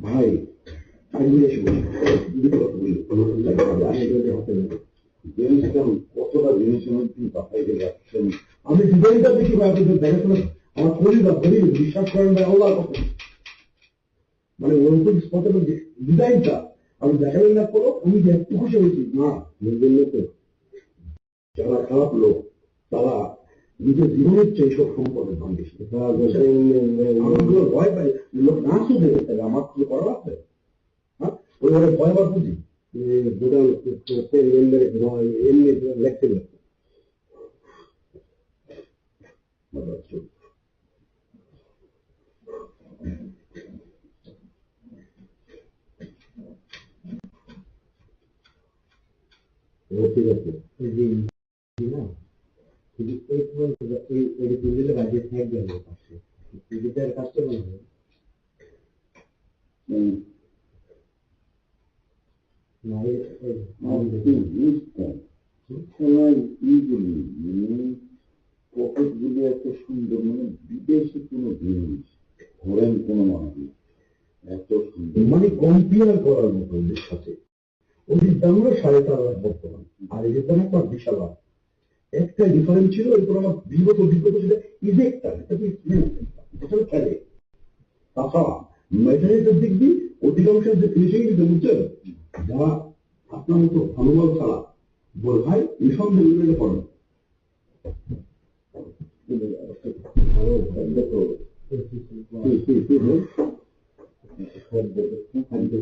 ভাই কতটা জিনিসের মধ্যে বাসাইতে যাচ্ছেন। আমি ডিজাইনটা দেখি ভাই আপনাদের দেখাশোনা আমার পরিবার বিশ্বাস করেন ভাই আল্লাহর কথা। মানে ওরকম স্পটের ডিজাইনটা আমি দেখাবেন না করো, আমি একটু খুশি হয়েছি না নিজের তো যারা খারাপ লোক তারা নিজের জীবনের চেয়ে সব সম্পদের দাম বেশি। ভয় পাই লোক না শুধু তাহলে আমার কিছু করা লাগবে। হ্যাঁ ওইভাবে ভয় বা বুঝি এমনি লেখতে লাগবে। ঠিক আছে বাজেট থাকবে আমার পাশে টিভিটার কাছে পকেটগুলি এত সুন্দর মানে বিদেশি কোনো জিনিস ধরেন কোনো মানুষ এত সুন্দর মানে কম্পেয়ার করার মতো ওদের সাথে। ওদের দাম হলো 4.5 লাখ বর্তমান, আর এদের দাম একটা বিশাল লাখ। একটা ডিফারেন্স ছিল এরপর আমার বিগত ছিল ইজেক্টার খেলে। তাছাড়া মেটারিয়ালের দিক দিয়ে অধিকাংশের যে ফিনিশিং দিতে বুঝছেন যারা আপনার মতো ভালোভাব ছাড়া বল ভাই নিঃসন্দেহে পড়ে খাদ্য